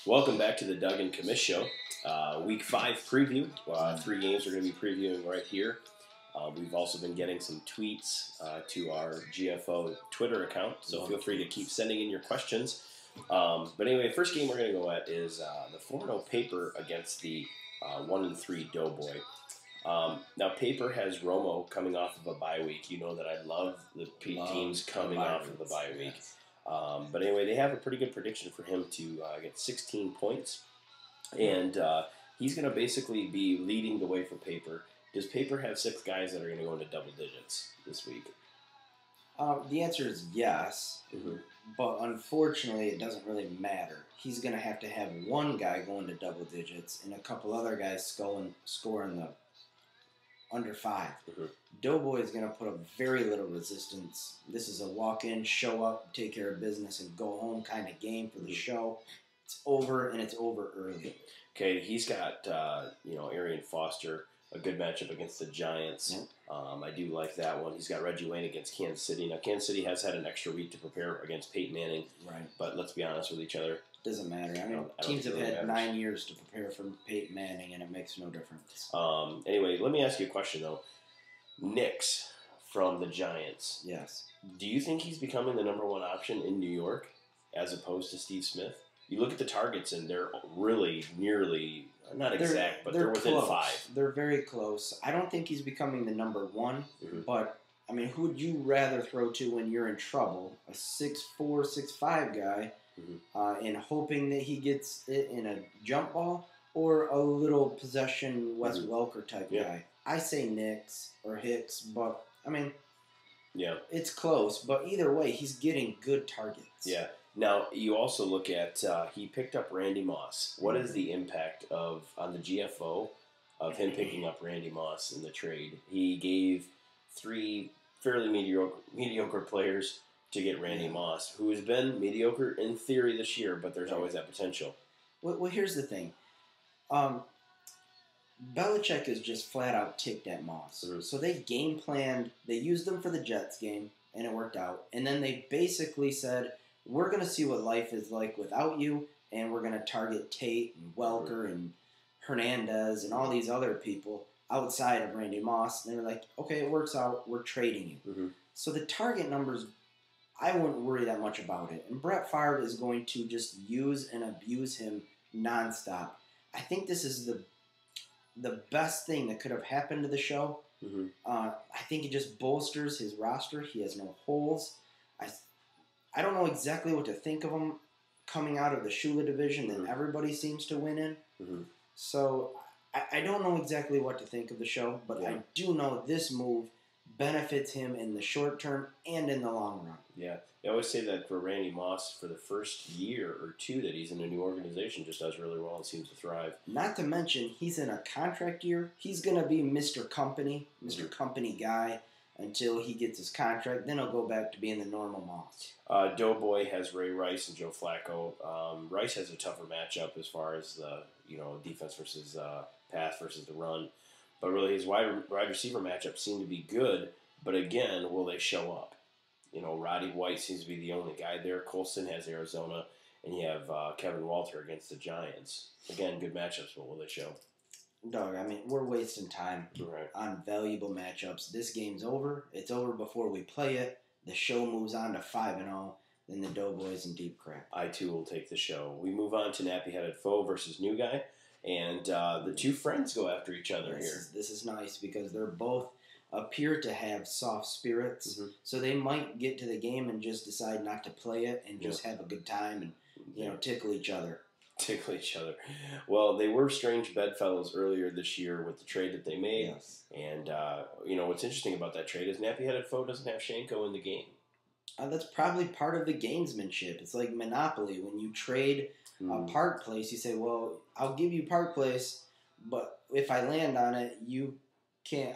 Welcome back to the Doug and Commish Show. Week 5 preview. 3 games we're going to be previewing right here. We've also been getting some tweets to our GFO Twitter account, so feel free to keep sending in your questions. But anyway, first game we're going to go at is the 4-0 Paper against the 1-3 Doughboy. Now, Paper has Romo coming off of a bye week. You know that I love the teams coming off of the bye week. Yes. But anyway, they have a pretty good prediction for him to get 16 points. And he's going to basically be leading the way for Paper. Does Paper have 6 guys that are going to go into double digits this week? The answer is yes, but unfortunately it doesn't really matter. He's going to have one guy going to double digits and a couple other guys scoring the under 5. Doughboy is going to put up very little resistance. This is a walk-in, show up, take care of business, and go home kind of game for the show. It's over, and it's over early. Okay, he's got Arian Foster, a good matchup against the Giants. Yep. I do like that one. He's got Reggie Wayne against Kansas City. Now, Kansas City has had an extra week to prepare against Peyton Manning. Right. But let's be honest with each other. Doesn't matter. I mean, teams have had 9 years to prepare for Peyton Manning, and it makes no difference. Anyway, let me ask you a question, though. Nix from the Giants. Yes. Do you think he's becoming the number 1 option in New York as opposed to Steve Smith? You look at the targets, and they're really nearly, not exact, but they're within close. 5. They're very close. I don't think he's becoming the number 1, but, I mean, who would you rather throw to when you're in trouble? A 6'4", 6'5" guy, and hoping that he gets it in a jump ball, or a little possession Wes Welker type guy? I say Nix or Hicks, but, I mean, it's close. But either way, he's getting good targets. Yeah. Now, you also look at, he picked up Randy Moss. What is the impact on the GFO of him picking up Randy Moss in the trade? He gave 3 fairly mediocre players to get Randy Moss, who has been mediocre in theory this year, but there's always that potential. Well, here's the thing. Belichick has just flat out ticked at Moss. So they game planned. They used them for the Jets game, and it worked out. And then they basically said, we're going to see what life is like without you, and we're going to target Tate and Welker and Hernandez and all these other people outside of Randy Moss. And they were like, okay, it works out. We're trading you. So the target numbers, I wouldn't worry that much about it. And Brett Favre is going to just use and abuse him nonstop. I think this is the best thing that could have happened to the show. I think it just bolsters his roster. He has no holes. I don't know exactly what to think of him coming out of the Shula division that everybody seems to win in. So I don't know exactly what to think of the show, but I do know this move benefits him in the short term and in the long run. Yeah. They always say that for Randy Moss, for the first year or 2 that he's in a new organization, just does really well and seems to thrive. Not to mention, he's in a contract year. He's going to be Mr. Company, Mr. Company guy until he gets his contract. Then he'll go back to being the normal Moss. Doughboy has Ray Rice and Joe Flacco. Rice has a tougher matchup as far as the defense versus pass versus the run. But really, his wide receiver matchups seem to be good. But again, will they show up? Roddy White seems to be the only guy there. Colston has Arizona. And you have Kevin Walter against the Giants. Again, good matchups, but will they show? Doug, I mean, we're wasting time on valuable matchups. This game's over. It's over before we play it. The show moves on to 5-0. Then the Doughboys in deep crap. I, too, will take the show. We move on to Nappy-Headed Foe versus New Guy. And the 2 friends go after each other here. This is nice because they're both appear to have soft spirits. So they might get to the game and just decide not to play it and just have a good time and tickle each other. Tickle each other. Well, they were strange bedfellows earlier this year with the trade that they made. Yes. And, what's interesting about that trade is Nappy-Headed Foe doesn't have Shanko in the game. That's probably part of the gamesmanship. It's like Monopoly. When you trade a Park Place, you say, well, I'll give you Park Place, but if I land on it, you can't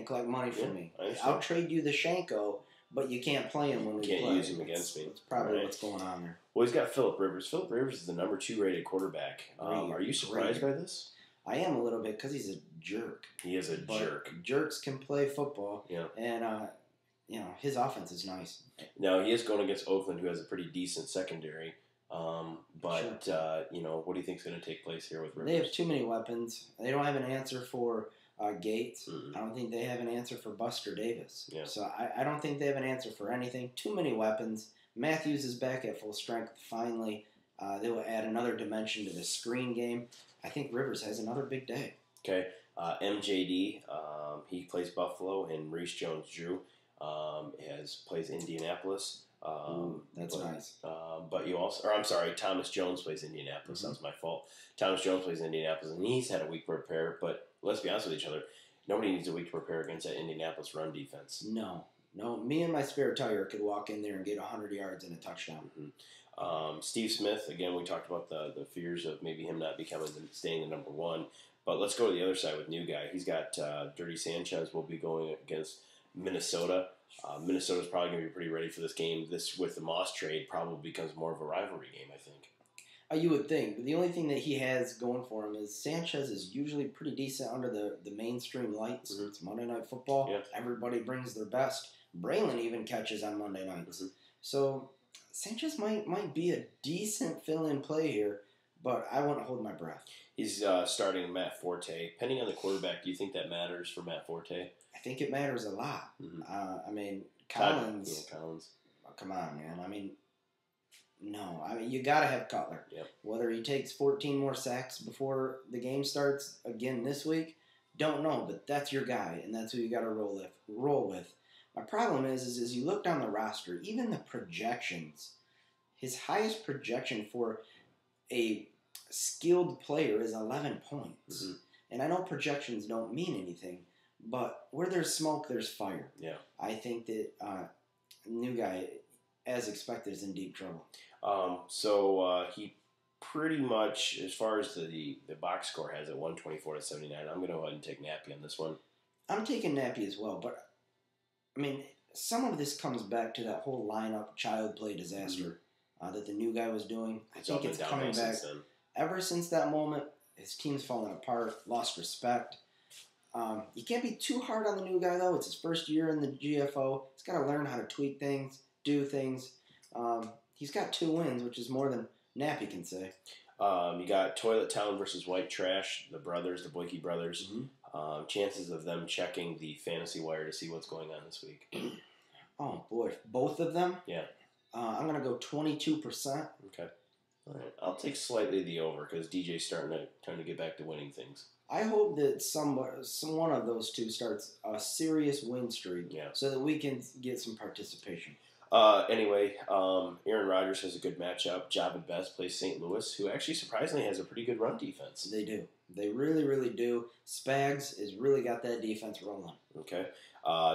collect money from me. I'll trade you the Shanko, but you can't play him when we play. Can't use him against me. That's probably what's going on there. Well, he's got Phillip Rivers. Phillip Rivers is the number 2 rated quarterback. Are you surprised by this? I am a little bit because he's a jerk. He is a jerk. Jerks can play football. Yeah. And, his offense is nice. Now, he is going against Oakland, who has a pretty decent secondary. But what do you think is going to take place here with Rivers? They have too many weapons. They don't have an answer for Gates. Mm-hmm. I don't think they have an answer for Buster Davis. Yeah. So I don't think they have an answer for anything. Too many weapons. Matthews is back at full strength finally. They will add another dimension to the screen game. I think Rivers has another big day. Okay. MJD, he plays Buffalo, and Maurice Jones-Drew plays Indianapolis. That's nice. But Thomas Jones plays Indianapolis. Mm-hmm. That's my fault. Thomas Jones plays Indianapolis, and he's had a week to prepare. But let's be honest with each other. Nobody needs a week to prepare against that Indianapolis run defense. No. Me and my spare tire could walk in there and get 100 yards and a touchdown. Mm-hmm. Steve Smith, again, we talked about the fears of maybe him not staying the number one. But let's go to the other side with new guy. He's got Dirty Sanchez will be going against Minnesota. Minnesota's probably going to be pretty ready for this game. This, with the Moss trade, probably becomes more of a rivalry game, I think. You would think. But the only thing that he has going for him is Sanchez is usually pretty decent under the mainstream lights. Mm-hmm. It's Monday Night Football. Yeah. Everybody brings their best. Braylon even catches on Monday nights. Mm-hmm. So Sanchez might be a decent fill-in play here, but I wouldn't hold my breath. He's starting Matt Forte. Depending on the quarterback, do you think that matters for Matt Forte? I think it matters a lot. Mm-hmm. Collins. Collins. Oh, come on, man. No. You got to have Cutler. Yep. Whether he takes 14 more sacks before the game starts again this week, don't know. But that's your guy, and that's who you got to roll with. My problem is you look down the roster, even the projections, his highest projection for a skilled player is 11 points. Mm-hmm. And I know projections don't mean anything, but where there's smoke, there's fire. Yeah. I think that new guy, as expected, is in deep trouble. He pretty much, as far as the box score has it, 124-79. I'm going to go ahead and take Nappy on this one. I'm taking Nappy as well, but some of this comes back to that whole lineup child play disaster that the new guy was doing. I think it's coming back. Ever since that moment, his team's fallen apart, lost respect. You can't be too hard on the new guy, though. It's his first year in the GFO. He's got to learn how to tweak things, do things. He's got 2 wins, which is more than Nappy can say. You got Toilet Town versus White Trash, the Boyke brothers. Mm-hmm. Chances of them checking the fantasy wire to see what's going on this week. Oh, boy. Both of them? Yeah. I'm going to go 22%. Okay. All right. I'll take slightly the over because DJ's trying to get back to winning things. I hope that one of those two starts a serious win streak so that we can get some participation. Anyway, Aaron Rodgers has a good matchup. Javid Best plays St. Louis, who actually surprisingly has a pretty good run defense. They do. They really, really do. Spags has really got that defense rolling. Okay.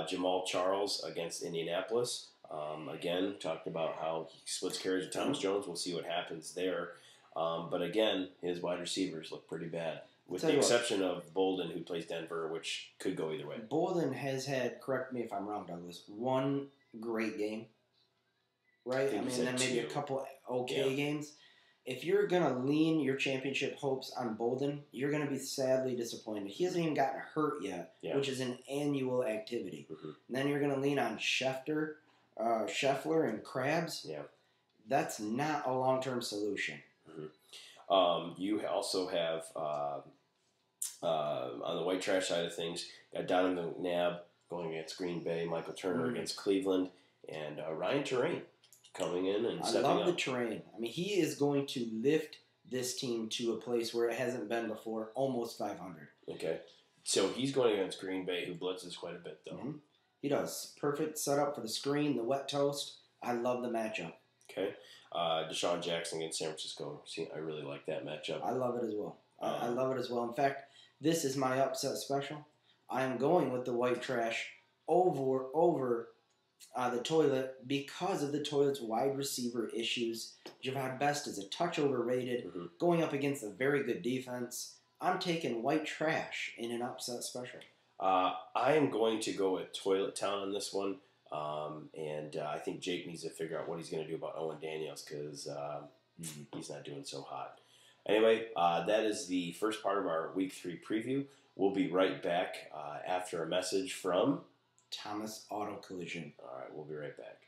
Jamal Charles against Indianapolis. Again, talked about how he splits carries with Thomas Jones. We'll see what happens there. But again, his wide receivers look pretty bad. With the exception of Bolden, who plays Denver, which could go either way. Bolden has had, correct me if I'm wrong, Douglas, one great game. Right? And then maybe a couple games. If you're going to lean your championship hopes on Bolden, you're going to be sadly disappointed. He hasn't even gotten hurt yet, which is an annual activity. Mm-hmm. And then you're going to lean on Scheffler and Krabs. Yeah. That's not a long-term solution. Mm-hmm. You also have, on the White Trash side of things, got Donovan McNabb going against Green Bay, Michael Turner against Cleveland, and Ryan Terrain coming in and stepping up. I love the Terrain. He is going to lift this team to a place where it hasn't been before, almost 500. Okay. So he's going against Green Bay, who blitzes quite a bit, though. Mm-hmm. He does. Perfect setup for the screen, the wet toast. I love the matchup. Okay. Deshaun Jackson against San Francisco. See, I really like that matchup. I love it as well. I love it as well. In fact, this is my upset special. I am going with the White Trash over the Toilet because of the Toilet's wide receiver issues. Javad Best is a touch overrated, going up against a very good defense. I'm taking White Trash in an upset special. I am going to go with Toilet Town on this one. And I think Jake needs to figure out what he's going to do about Owen Daniels because he's not doing so hot. Anyway, that is the first part of our Week 3 preview. We'll be right back after a message from Thomas Auto Collision. All right, we'll be right back.